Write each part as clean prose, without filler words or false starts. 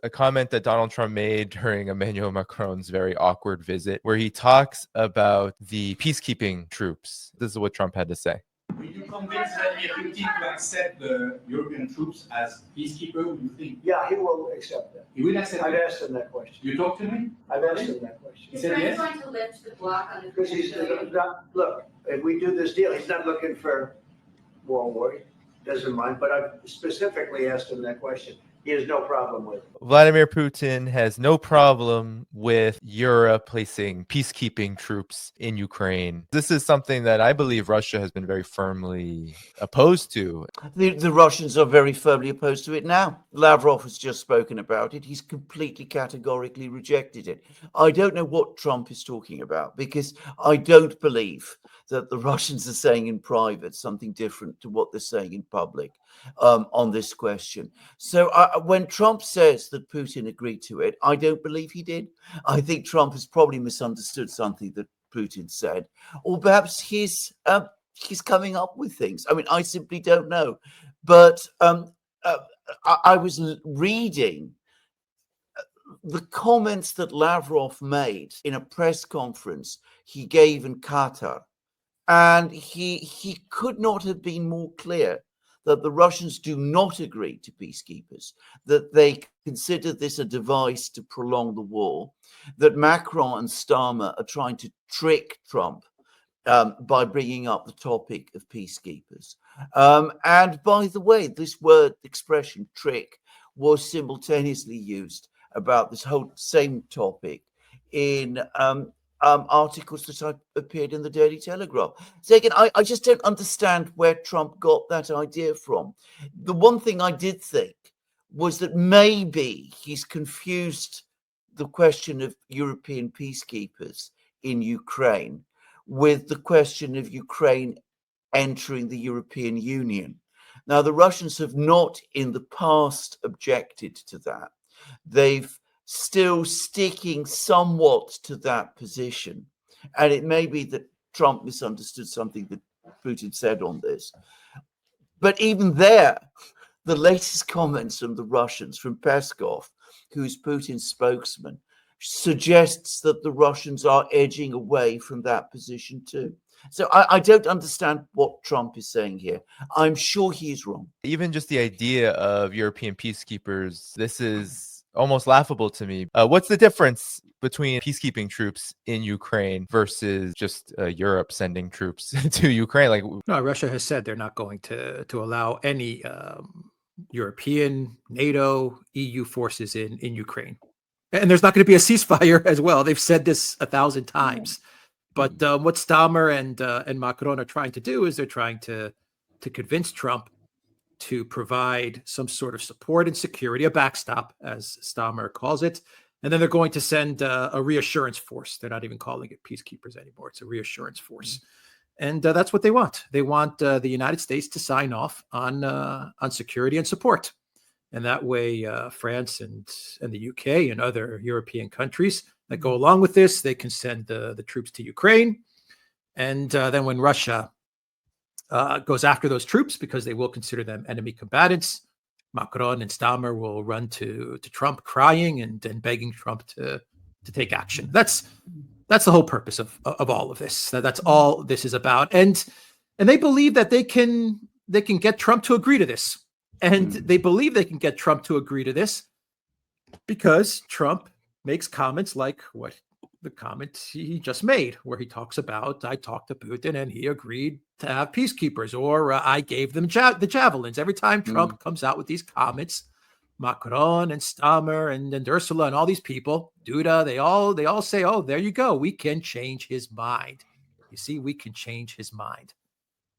a comment that Donald Trump made during Emmanuel Macron's very awkward visit, where he talks about the peacekeeping troops. This is what Trump had to say. Will you convince Putin to accept the European troops as peacekeepers, you think? Yeah, he will accept that. He will accept I've it? asked him that question. You talked to him? I've asked him that question. He said yes? Trying to lift the block on the Because he's not, look, if we do this deal, he's not looking for war. He doesn't mind, but I've specifically asked him that question. He has no problem with it. Vladimir Putin has no problem with Europe placing peacekeeping troops in Ukraine. This is something that I believe Russia has been very firmly opposed to. The Russians are very firmly opposed to it now. Lavrov has just spoken about it. He's completely categorically rejected it. I don't know what Trump is talking about, because I don't believe that the Russians are saying in private something different to what they're saying in public on this question. So when Trump says that Putin agreed to it, I don't believe he did. I think Trump has probably misunderstood something that Putin said, or perhaps he's coming up with things. I mean, I simply don't know. But I was reading the comments that Lavrov made in a press conference he gave in Qatar, and he could not have been more clear that the Russians do not agree to peacekeepers, that they consider this a device to prolong the war, that Macron and Starmer are trying to trick Trump by bringing up the topic of peacekeepers. And by the way, this word expression trick was simultaneously used about this whole same topic in articles that appeared in the Daily Telegraph. So again, I just don't understand where Trump got that idea from. The one thing I did think was that maybe he's confused the question of European peacekeepers in Ukraine with the question of Ukraine entering the European Union. Now, the Russians have not in the past objected to that. They've still sticking somewhat to that position. And it may be that Trump misunderstood something that Putin said on this. But even there, the latest comments from the Russians, from Peskov, who's Putin's spokesman, suggests that the Russians are edging away from that position too. So I don't understand what Trump is saying here. I'm sure he is wrong. Even just the idea of European peacekeepers, this is almost laughable to me. What's the difference between peacekeeping troops in Ukraine versus just Europe sending troops to Ukraine? Like, no, Russia has said they're not going to allow any European, NATO, EU forces in Ukraine. And there's not going to be a ceasefire as well. They've said this 1,000 times. But what Starmer and Macron are trying to do is they're trying to convince Trump to provide some sort of support and security, a backstop, as Starmer calls it. And then they're going to send a reassurance force. They're not even calling it peacekeepers anymore. It's a reassurance force. And that's what they want. They want the United States to sign off on security and support. And that way, France and the UK and other European countries that go along with this, they can send the troops to Ukraine. And then when Russia goes after those troops, because they will consider them enemy combatants, Macron and Starmer will run to Trump crying and begging Trump to take action. That's the whole purpose of all of this. That's all this is about. And they believe that they can get Trump to agree to this. And they believe they can get Trump to agree to this because Trump makes comments like what the comment he just made, where he talks about, I talked to Putin and he agreed to have peacekeepers, or I gave them the javelins. Every time Trump comes out with these comments, Macron and Starmer and Ursula and all these people, Duda, they all say, oh, there you go. We can change his mind. You see, we can change his mind.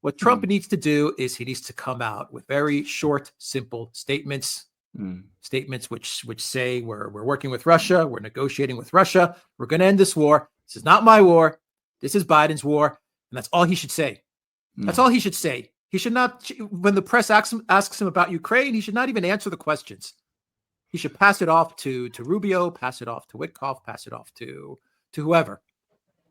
What Trump needs to do is he needs to come out with very short, simple statements, statements which say we're working with Russia, we're negotiating with Russia, we're going to end this war. This is not my war. This is Biden's war. And that's all he should say. That's all he should say. He should not, when the press asks him about Ukraine, he should not even answer the questions. He should pass it off to Rubio, pass it off to Witkoff, pass it off to whoever.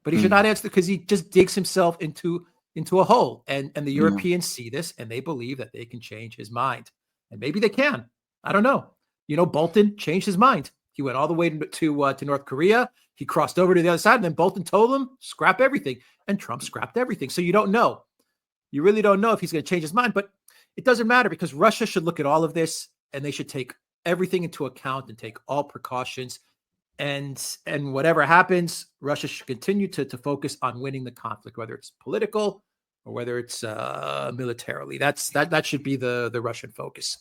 But he should not answer, because he just digs himself into a hole. And the Europeans see this and they believe that they can change his mind. And maybe they can. I don't know. Bolton changed his mind. He went all the way to North Korea. He crossed over to the other side, and then Bolton told him, scrap everything. And Trump scrapped everything. So you don't know. You really don't know if he's going to change his mind. But it doesn't matter, because Russia should look at all of this, and they should take everything into account and take all precautions. And whatever happens, Russia should continue to focus on winning the conflict, whether it's political or whether it's militarily. That should be the Russian focus.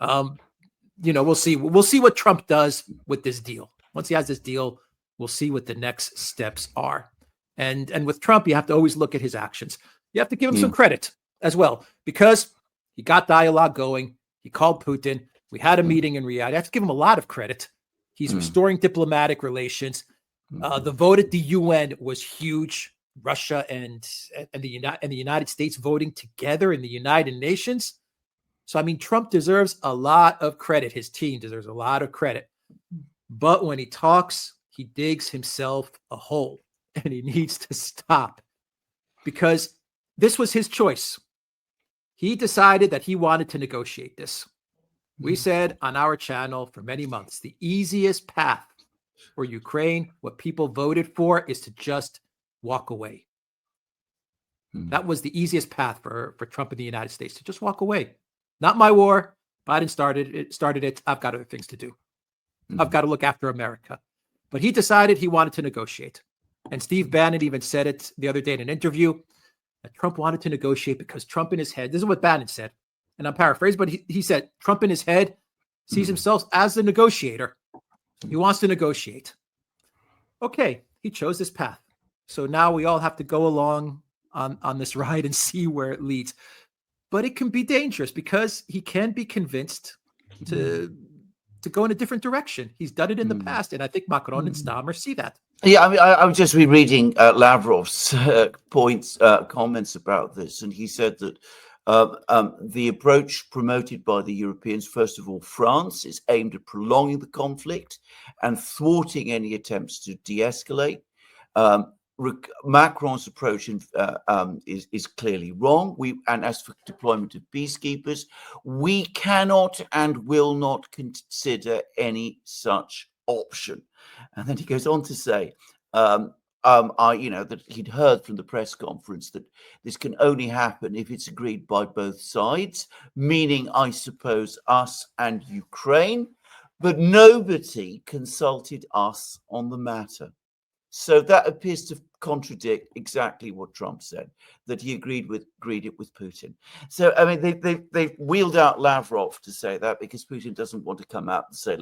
We'll see. We'll see what Trump does with this deal. Once he has this deal, we'll see what the next steps are. And with Trump, you have to always look at his actions. You have to give him some credit as well, because he got dialogue going. He called Putin. We had a meeting in Riyadh. I have to give him a lot of credit. He's restoring diplomatic relations. The vote at the UN was huge. Russia and the United States voting together in the United Nations. So, I mean, Trump deserves a lot of credit. His team deserves a lot of credit. But when he talks, he digs himself a hole, and he needs to stop, because this was his choice. He decided that he wanted to negotiate this. We said on our channel for many months, the easiest path for Ukraine, what people voted for, is to just walk away. That was the easiest path for Trump in the United States, to just walk away. Not my war. Biden started it. I've got other things to do. I've got to look after America. But he decided he wanted to negotiate. And Steve Bannon even said it the other day in an interview, that Trump wanted to negotiate because Trump in his head, this is what Bannon said, and I'm paraphrasing, but he said Trump in his head sees himself as the negotiator. He wants to negotiate. Okay, he chose this path. So now we all have to go along on this ride and see where it leads. But it can be dangerous, because he can be convinced to go in a different direction. He's done it in the past, and I think Macron and Stamer see that. Yeah, I mean, I was just rereading Lavrov's comments about this, and he said that the approach promoted by the Europeans, first of all, France, is aimed at prolonging the conflict and thwarting any attempts to de-escalate. Macron's approach is clearly wrong. And as for deployment of peacekeepers, we cannot and will not consider any such option. And then he goes on to say, that he'd heard from the press conference that this can only happen if it's agreed by both sides, meaning, I suppose, us and Ukraine, but nobody consulted us on the matter. So that appears to contradict exactly what Trump said, that he agreed it with Putin. So, I mean, they've wheeled out Lavrov to say that, because Putin doesn't want to come out and say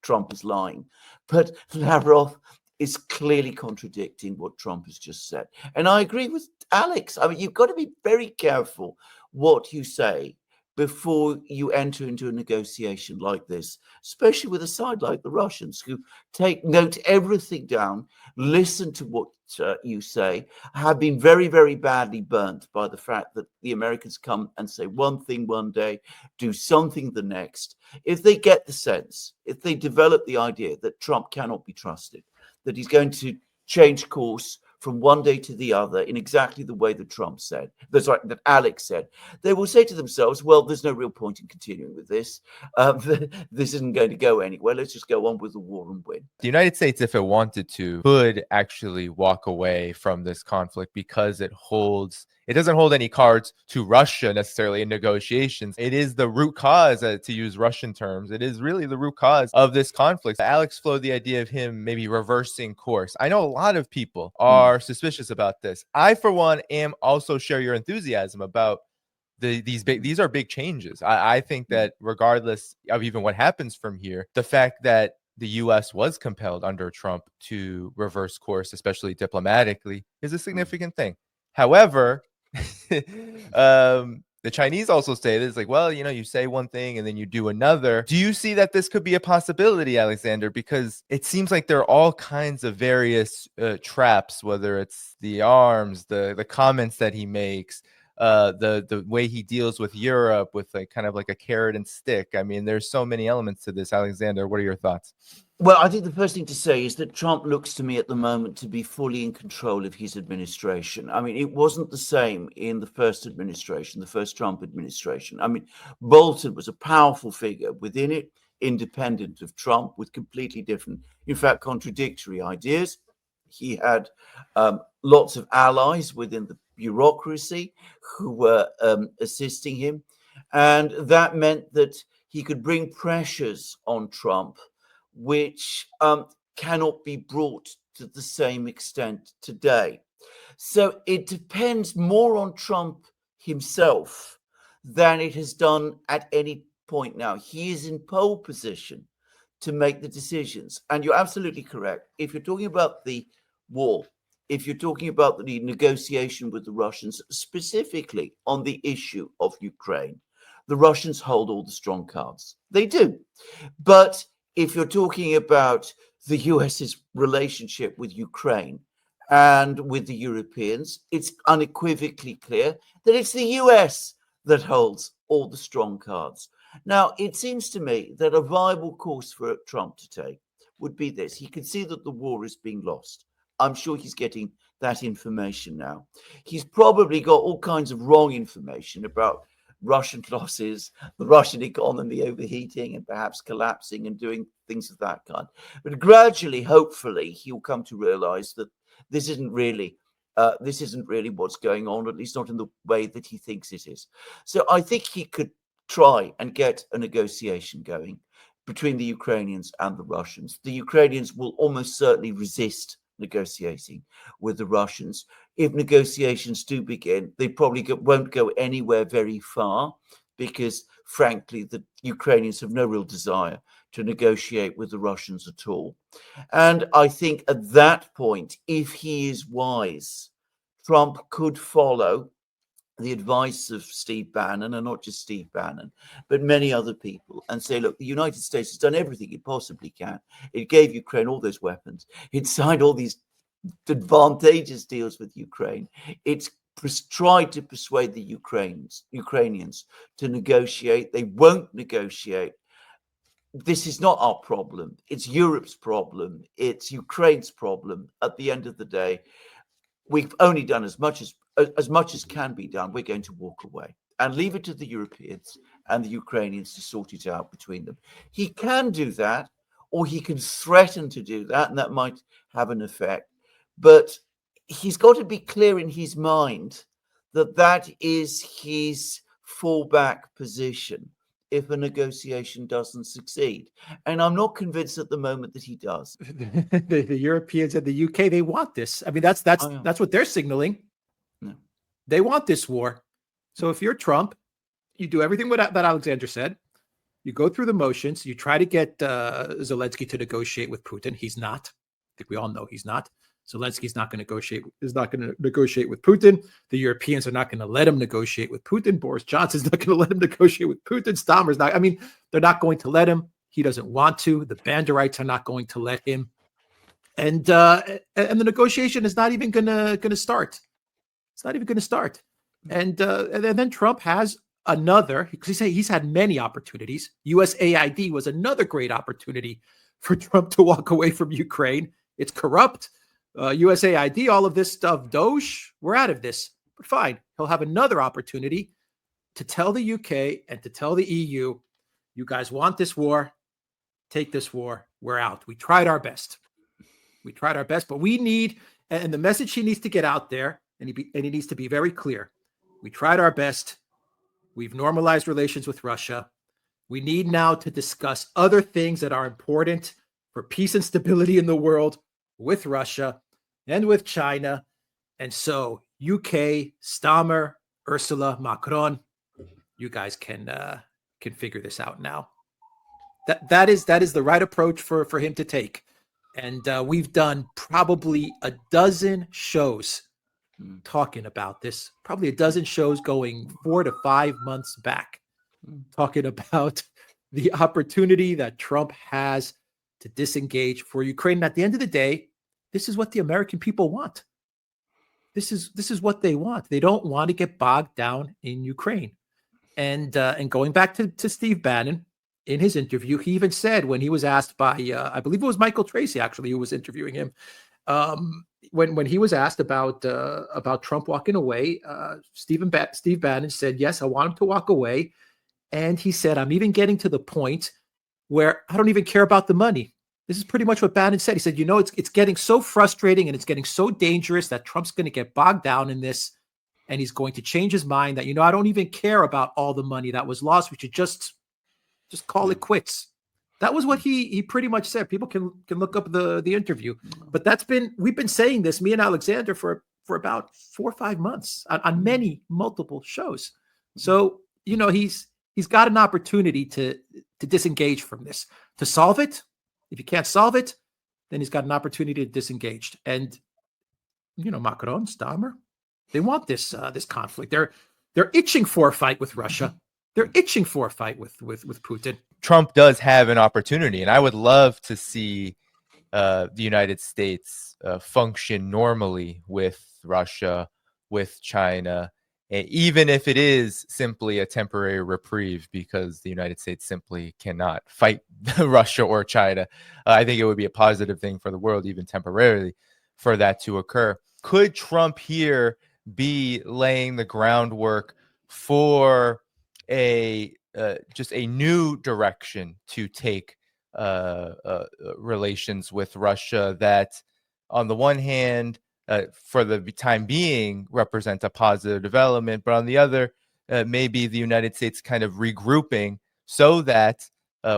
Trump is lying. But Lavrov is clearly contradicting what Trump has just said. And I agree with Alex. I mean, you've got to be very careful what you say before you enter into a negotiation like this, especially with a side like the Russians, who note everything down, listen to what you say, have been very, very badly burnt by the fact that the Americans come and say one thing one day, do something the next. If they get the sense, if they develop the idea that Trump cannot be trusted, that he's going to change course from one day to the other in exactly the way that Trump said, that Alex said, they will say to themselves, well, there's no real point in continuing with this. This isn't going to go anywhere. Let's just go on with the war and win. The United States, if it wanted to, could actually walk away from this conflict, because it doesn't hold any cards to Russia necessarily in negotiations. It is the root cause, to use Russian terms. It is really the root cause of this conflict. Alex floated the idea of him maybe reversing course. I know a lot of people are suspicious about this. I, for one, also share your enthusiasm about these are big changes. I think that regardless of even what happens from here, the fact that the U.S. was compelled under Trump to reverse course, especially diplomatically, is a significant thing. However, the Chinese also say this, like, well, you say one thing and then you do another. Do you see that this could be a possibility, Alexander? Because it seems like there are all kinds of various traps, whether it's the arms, the comments that he makes, the way he deals with Europe with kind of like a carrot and stick. I mean, there's so many elements to this. Alexander, what are your thoughts? Well, I think the first thing to say is that Trump looks to me at the moment to be fully in control of his administration. I mean, it wasn't the same in the first administration, the first Trump administration. I mean, Bolton was a powerful figure within it. independent of Trump, with completely different, in fact, contradictory ideas. He had lots of allies within the bureaucracy who were assisting him. And that meant that he could bring pressures on Trump, which cannot be brought to the same extent today. So it depends more on Trump himself than it has done at any point now. He is in pole position to make the decisions. And you're absolutely correct. If you're talking about the war, if you're talking about the negotiation with the Russians, specifically on the issue of Ukraine, the Russians hold all the strong cards. They do. But if you're talking about the US's relationship with Ukraine and with the Europeans, it's unequivocally clear that it's the US that holds all the strong cards. Now, it seems to me that a viable course for Trump to take would be this. He can see that the war is being lost. I'm sure he's getting that information now. He's probably got all kinds of wrong information about Russian losses, the Russian economy overheating and perhaps collapsing and doing things of that kind. But gradually, hopefully, he'll come to realize that this isn't really what's going on, at least not in the way that he thinks it is. So I think he could try and get a negotiation going between the Ukrainians and the Russians. The Ukrainians will almost certainly resist negotiating with the Russians. If negotiations do begin, they probably won't go anywhere very far because, frankly, the Ukrainians have no real desire to negotiate with the Russians at all. And I think at that point, if he is wise, Trump could follow the advice of Steve Bannon, and not just Steve Bannon, but many other people, and say, look, the United States has done everything it possibly can. It gave Ukraine all those weapons. It signed all these advantageous deals with Ukraine. It's tried to persuade the Ukrainians to negotiate. They won't negotiate. This is not our problem. It's Europe's problem. It's Ukraine's problem. At the end of the day, we've only done as much as can be done. We're going to walk away and leave it to the Europeans and the Ukrainians to sort it out between them. He can do that, or he can threaten to do that, and that might have an effect. But he's got to be clear in his mind that that is his fallback position if a negotiation doesn't succeed. And I'm not convinced at the moment that he does. The Europeans and the UK, they want this. I mean, that's what they're signaling. Yeah. They want this war. So if you're Trump, you do everything that Alexander said. You go through the motions. You try to get Zelensky to negotiate with Putin. He's not. I think we all know he's not. Zelensky's not going to negotiate with Putin. The Europeans are not going to let him negotiate with Putin. Boris Johnson's not going to let him negotiate with Putin. Stammer's not. I mean, they're not going to let him. He doesn't want to. The Banderites are not going to let him. And the negotiation is not even going to start. It's not even going to start. And then Trump has another, because he's had many opportunities. USAID was another great opportunity for Trump to walk away from Ukraine. It's corrupt. USAID, all of this stuff, Doge, we're out of this. But fine, he'll have another opportunity to tell the UK and to tell the EU, you guys want this war, take this war, we're out. We tried our best. But we need, and the message he needs to get out there, and he needs to be very clear. We tried our best. We've normalized relations with Russia. We need now to discuss other things that are important for peace and stability in the world with Russia and with China. And so UK, Stammer, Ursula, Macron, you guys can figure this out now. That is the right approach for him to take. And we've done probably a dozen shows talking about this, probably a dozen shows going 4 to 5 months back, talking about the opportunity that Trump has to disengage for Ukraine. And at the end of the day, this is what the American people want. This is what they want. They don't want to get bogged down in Ukraine. And going back to Steve Bannon, in his interview, he even said, when he was asked by, I believe it was Michael Tracy, actually, who was interviewing him, when he was asked about Trump walking away, Steve Bannon said, yes, I want him to walk away. And he said, I'm even getting to the point where I don't even care about the money. This is pretty much what Bannon said. He said, it's getting so frustrating and it's getting so dangerous that Trump's going to get bogged down in this, and he's going to change his mind that, I don't even care about all the money that was lost. We should just call it quits. That was what he pretty much said. People can look up the interview, but we've been saying this, me and Alexander, for about 4 or 5 months on multiple shows. So, he's got an opportunity to disengage from this, to solve it. If he can't solve it, then he's got an opportunity to disengage. And, Macron, Stammer, they want this conflict. They're itching for a fight with Russia. They're itching for a fight with Putin. Trump does have an opportunity, and I would love to see the United States function normally with Russia, with China, even if it is simply a temporary reprieve, because the United States simply cannot fight Russia or China. I think it would be a positive thing for the world, even temporarily, for that to occur. Could Trump here be laying the groundwork for just a new direction to take relations with Russia that, on the one hand, for the time being, represent a positive development, but on the other, maybe the United States kind of regrouping so that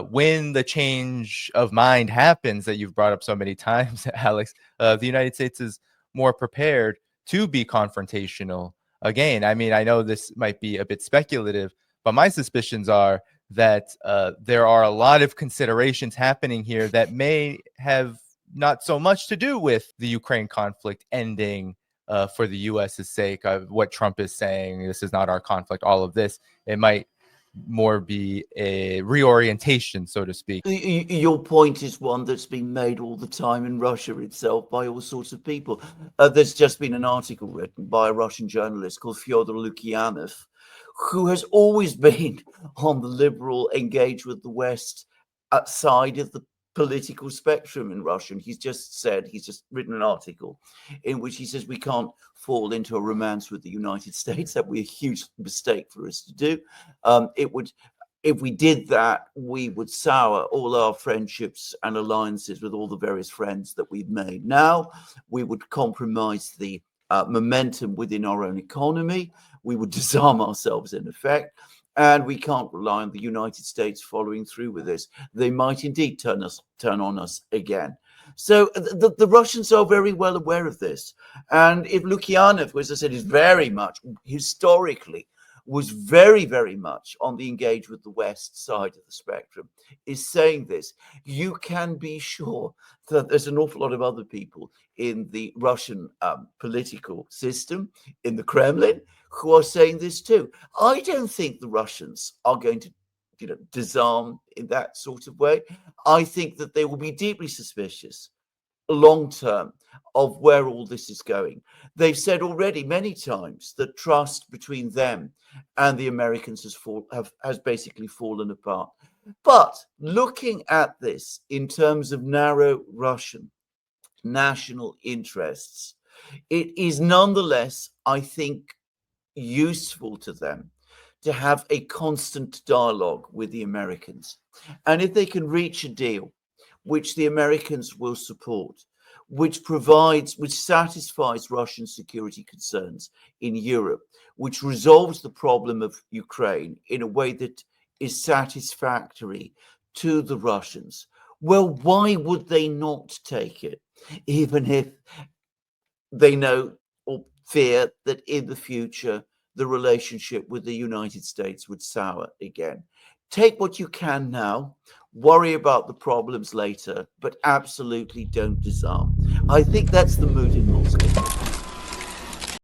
when the change of mind happens that you've brought up so many times, Alex, the United States is more prepared to be confrontational again. I mean, I know this might be a bit speculative, but my suspicions are that there are a lot of considerations happening here that may have not so much to do with the Ukraine conflict ending for the U.S.'s sake. What Trump is saying, this is not our conflict, all of this, it might more be a reorientation, so to speak. Your point is one that's been made all the time in Russia itself by all sorts of people. There's just been an article written by a Russian journalist called Fyodor Lukyanov, who has always been on the liberal, engage with the West side of the political spectrum in Russia. And he's just written an article in which he says we can't fall into a romance with the United States. That would be a huge mistake for us to do. If we did that, we would sour all our friendships and alliances with all the various friends that we've made. Now, we would compromise the momentum within our own economy. We would disarm ourselves, in effect. And we can't rely on the United States following through with this. They might indeed turn on us again. So the Russians are very well aware of this. And if Lukyanov, as I said, is very much, historically, was very, very much on the engage with the West side of the spectrum, is saying this, you can be sure that there's an awful lot of other people in the Russian political system, in the Kremlin, who are saying this too. I don't think the Russians are going to, disarm in that sort of way. I think that they will be deeply suspicious long term of where all this is going. They've said already many times that trust between them and the Americans has basically fallen apart. But looking at this in terms of narrow Russian national interests, it is nonetheless, I think, useful to them to have a constant dialogue with the Americans. And if they can reach a deal which the Americans will support, which satisfies Russian security concerns in Europe, which resolves the problem of Ukraine in a way that is satisfactory to the Russians, well, why would they not take it, even if they know or fear that in the future the relationship with the United States would sour again? Take what you can now, worry about the problems later, but absolutely don't disarm. I think that's the mood in Moscow.